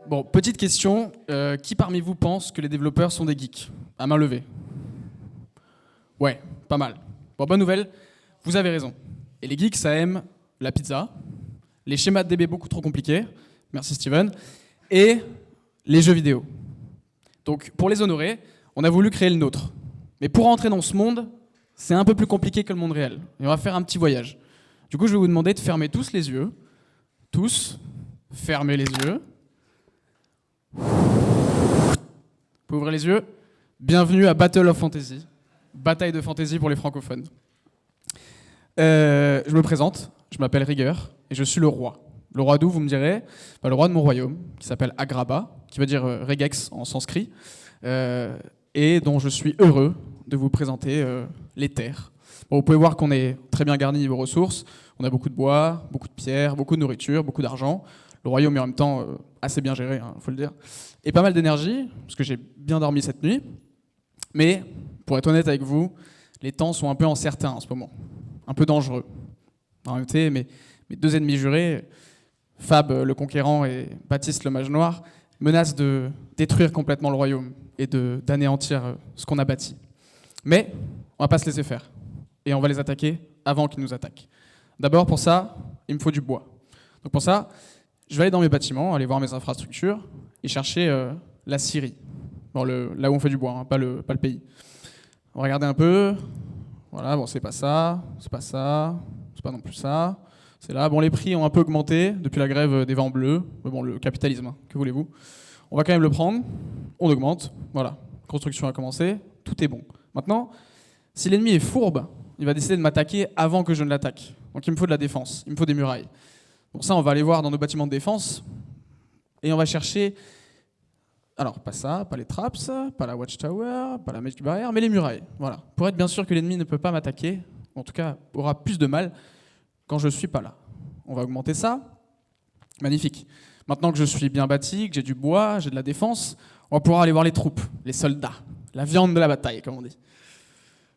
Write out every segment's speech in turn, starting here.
Bon, petite question. Qui parmi vous pense que les développeurs sont des geeks? À main levée. Ouais, pas mal. Bon, bonne nouvelle, vous avez raison. Et les geeks, ça aime la pizza, les schémas de DB beaucoup trop compliqués, merci Steven, et les jeux vidéo. Donc, pour les honorer, on a voulu créer le nôtre. Mais pour entrer dans ce monde, c'est un peu plus compliqué que le monde réel. Et on va faire un petit voyage. Du coup, je vais vous demander de fermer tous les yeux. Tous. Fermez les yeux. Vous pouvez ouvrir les yeux. Bienvenue à Battle of Fantasy. Bataille de fantasy pour les francophones. Je me présente. Je m'appelle Rigueur et je suis le roi. Le roi d'où, vous me direz? Le roi de mon royaume, qui s'appelle Agrabah, qui veut dire regex en sanskrit, et dont je suis heureux de vous présenter les terres. Bon, vous pouvez voir qu'on est très bien garni niveau ressources. On a beaucoup de bois, beaucoup de pierres, beaucoup de nourriture, beaucoup d'argent. Le royaume est en même temps assez bien géré, faut le dire. Et pas mal d'énergie, parce que j'ai bien dormi cette nuit. Mais, pour être honnête avec vous, les temps sont un peu incertains en ce moment. Un peu dangereux. En réalité, mes deux ennemis jurés, Fab le Conquérant et Baptiste le Mage Noir, menacent de détruire complètement le royaume et d'anéantir ce qu'on a bâti. Mais on va pas se laisser faire. Et on va les attaquer avant qu'ils nous attaquent. D'abord, pour ça, il me faut du bois. Donc pour ça, je vais aller dans mes bâtiments, aller voir mes infrastructures et chercher la scierie. Bon, là où on fait du bois, pas le pays. On va regarder un peu. Voilà, bon, c'est pas ça, c'est pas ça, c'est pas non plus ça. C'est là. Bon, les prix ont un peu augmenté depuis la grève des vents bleus. Mais bon, le capitalisme, que voulez-vous? On va quand même le prendre. On augmente. Voilà. Construction a commencé. Tout est bon. Maintenant, si l'ennemi est fourbe, il va décider de m'attaquer avant que je ne l'attaque. Donc il me faut de la défense. Il me faut des murailles. Pour ça, on va aller voir dans nos bâtiments de défense et on va chercher. Alors, pas ça, pas les traps, pas la watchtower, pas la magic barrière, mais les murailles. Voilà. Pour être bien sûr que l'ennemi ne peut pas m'attaquer, en tout cas aura plus de mal quand je ne suis pas là. On va augmenter ça. Magnifique. Maintenant que je suis bien bâti, que j'ai du bois, j'ai de la défense, on va pouvoir aller voir les troupes, les soldats, la viande de la bataille, comme on dit.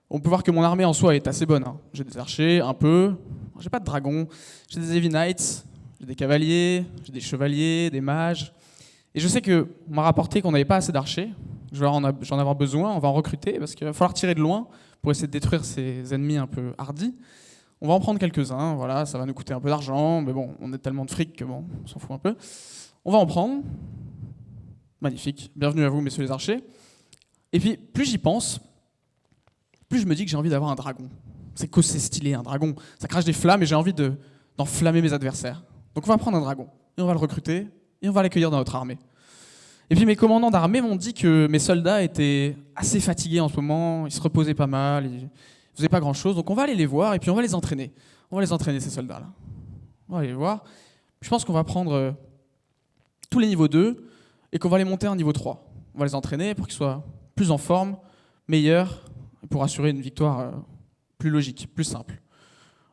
On peut voir que mon armée en soi est assez bonne. J'ai des archers, un peu. J'ai pas de dragons. J'ai des heavy knights, j'ai des cavaliers, j'ai des chevaliers, des mages. Et je sais qu'on m'a rapporté qu'on n'avait pas assez d'archers. J'en avoir besoin, on va en recruter, parce qu'il va falloir tirer de loin pour essayer de détruire ces ennemis un peu hardis. On va en prendre quelques-uns, voilà, ça va nous coûter un peu d'argent, mais bon, on a tellement de fric que bon, on s'en fout un peu. On va en prendre. Magnifique. Bienvenue à vous, messieurs les archers. Et puis, plus j'y pense, plus je me dis que j'ai envie d'avoir un dragon. C'est stylé, un dragon. Ça crache des flammes et j'ai envie d'enflammer mes adversaires. Donc on va prendre un dragon, et on va le recruter, et on va l'accueillir dans notre armée. Et puis mes commandants d'armée m'ont dit que mes soldats étaient assez fatigués en ce moment, ils se reposaient pas mal, ils faisaient pas grand-chose, donc on va aller les voir et puis on va les entraîner. On va les entraîner, ces soldats-là. On va aller les voir. Je pense qu'on va prendre tous les niveaux 2 et qu'on va les monter à un niveau 3. On va les entraîner pour qu'ils soient plus en forme, meilleurs, pour assurer une victoire plus logique, plus simple.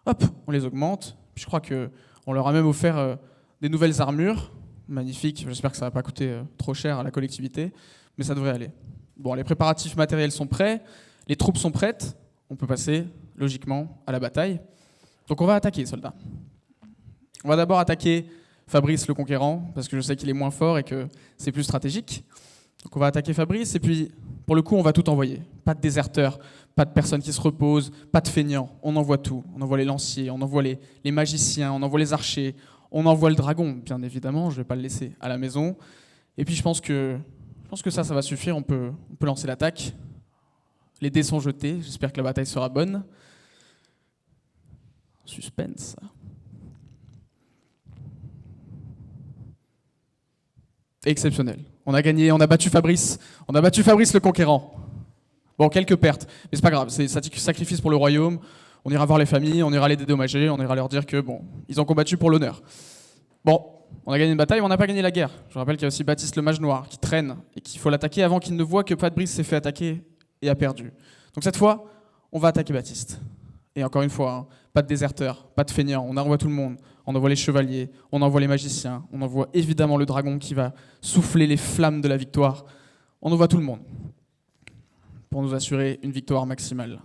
Hop, on les augmente. Puis je crois qu'on leur a même offert des nouvelles armures. Magnifique, j'espère que ça ne va pas coûter trop cher à la collectivité, mais ça devrait aller. Bon, les préparatifs matériels sont prêts, les troupes sont prêtes, on peut passer logiquement à la bataille. Donc on va attaquer, soldats. On va d'abord attaquer Fabrice le Conquérant, parce que je sais qu'il est moins fort et que c'est plus stratégique. Donc on va attaquer Fabrice, et puis pour le coup on va tout envoyer. Pas de déserteurs, pas de personnes qui se reposent, pas de feignants, on envoie tout. On envoie les lanciers, on envoie les magiciens, on envoie les archers, on envoie le dragon, bien évidemment, je ne vais pas le laisser à la maison. Et puis je pense que ça va suffire, on peut lancer l'attaque. Les dés sont jetés, j'espère que la bataille sera bonne. Suspense. Exceptionnel. On a gagné, on a battu Fabrice le Conquérant. Bon, quelques pertes, mais c'est pas grave, c'est sacrifice pour le royaume. On ira voir les familles, on ira les dédommager, on ira leur dire que bon, ils ont combattu pour l'honneur. Bon, on a gagné une bataille, mais on n'a pas gagné la guerre. Je rappelle qu'il y a aussi Baptiste le Mage Noir qui traîne et qu'il faut l'attaquer avant qu'il ne voit que Fabrice s'est fait attaquer et a perdu. Donc cette fois, on va attaquer Baptiste. Et encore une fois, pas de déserteurs, pas de feignants, on envoie tout le monde. On envoie les chevaliers, on envoie les magiciens, on envoie évidemment le dragon qui va souffler les flammes de la victoire. On envoie tout le monde pour nous assurer une victoire maximale.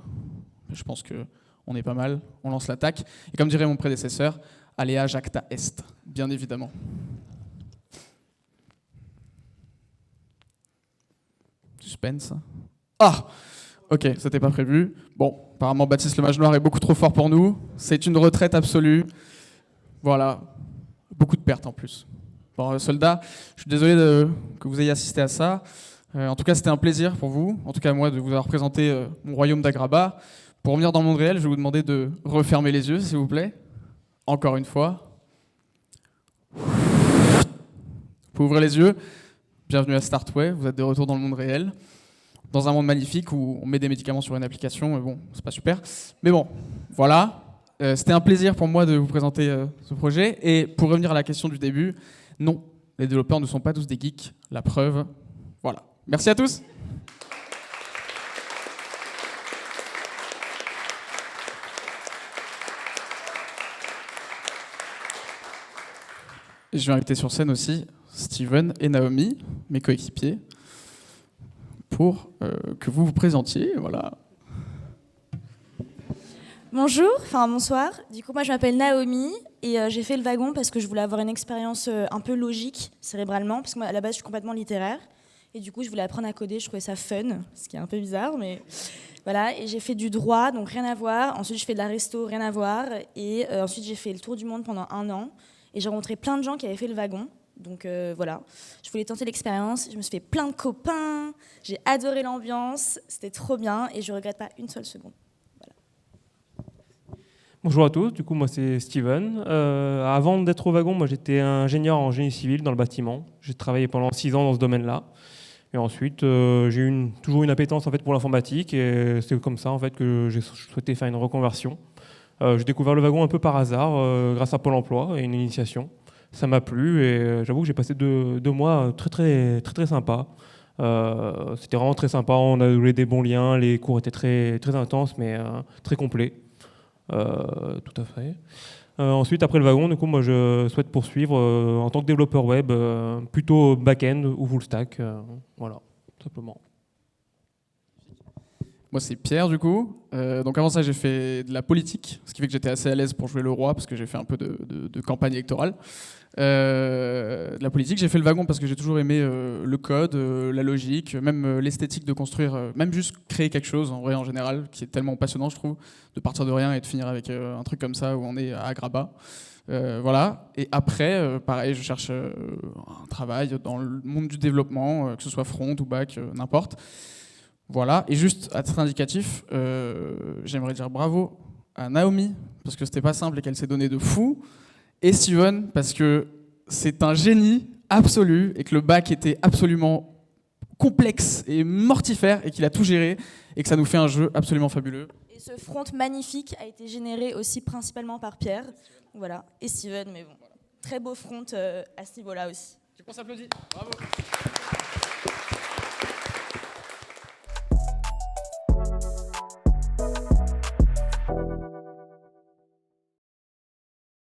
Je pense qu'on est pas mal, on lance l'attaque. Et comme dirait mon prédécesseur, Alea jacta est, bien évidemment. Suspense. Ah! Ok, c'était pas prévu. Bon, apparemment Baptiste le Mage Noir est beaucoup trop fort pour nous. C'est une retraite absolue. Voilà. Beaucoup de pertes en plus. Bon, soldats, je suis désolé que vous ayez assisté à ça. En tout cas, c'était un plaisir pour vous, en tout cas moi, de vous avoir présenté mon royaume d'Agraba. Pour revenir dans le monde réel, je vais vous demander de refermer les yeux, s'il vous plaît. Encore une fois. Vous pouvez ouvrir les yeux. Bienvenue à Startway, vous êtes de retour dans le monde réel. Dans un monde magnifique où on met des médicaments sur une application, mais bon, c'est pas super. Mais bon, voilà. C'était un plaisir pour moi de vous présenter ce projet. Et pour revenir à la question du début, non, les développeurs ne sont pas tous des geeks. La preuve, voilà. Merci à tous. Et je vais inviter sur scène aussi Steven et Naomi, mes coéquipiers, pour que vous vous présentiez. Voilà. Bonjour, enfin bonsoir. Du coup, moi je m'appelle Naomi et j'ai fait le wagon parce que je voulais avoir une expérience un peu logique cérébralement, parce que moi à la base je suis complètement littéraire et du coup je voulais apprendre à coder, je trouvais ça fun, ce qui est un peu bizarre, mais voilà. Et j'ai fait du droit, donc rien à voir. Ensuite je fais de la resto, rien à voir. Et ensuite j'ai fait le tour du monde pendant 1 an et j'ai rencontré plein de gens qui avaient fait le wagon. Donc voilà, je voulais tenter l'expérience, je me suis fait plein de copains, j'ai adoré l'ambiance, c'était trop bien et je regrette pas une seule seconde. Bonjour à tous, du coup moi c'est Steven. Avant d'être au wagon, moi j'étais ingénieur en génie civil dans le bâtiment. J'ai travaillé pendant 6 ans dans ce domaine-là. Et ensuite j'ai toujours une appétence en fait pour l'informatique et c'est comme ça en fait que j'ai souhaité faire une reconversion. J'ai découvert le wagon un peu par hasard grâce à Pôle emploi et une initiation. Ça m'a plu et j'avoue que j'ai passé 2 mois très sympas. C'était vraiment très sympa, on a noué des bons liens, les cours étaient très intenses mais très complets. Tout à fait. Ensuite, après le wagon, du coup, moi, je souhaite poursuivre en tant que développeur web, plutôt back-end ou full stack. Voilà, tout simplement. Moi, c'est Pierre, du coup. Donc avant ça, j'ai fait de la politique, ce qui fait que j'étais assez à l'aise pour jouer le roi, parce que j'ai fait un peu de campagne électorale. De la politique, j'ai fait le wagon parce que j'ai toujours aimé le code, la logique, même l'esthétique de construire, même juste créer quelque chose, en vrai, en général, qui est tellement passionnant, je trouve, de partir de rien et de finir avec un truc comme ça, où on est à Agraba. Voilà. Et après, pareil, je cherche un travail dans le monde du développement, que ce soit front ou back, n'importe. Voilà, et juste à titre indicatif, j'aimerais dire bravo à Naomi, parce que c'était pas simple et qu'elle s'est donné de fou, et Steven, parce que c'est un génie absolu, et que le bac était absolument complexe et mortifère, et qu'il a tout géré, et que ça nous fait un jeu absolument fabuleux. Et ce front magnifique a été généré aussi principalement par Pierre, voilà, et Steven, mais bon, très beau front à ce niveau-là aussi. Tu penses applaudir? Bravo.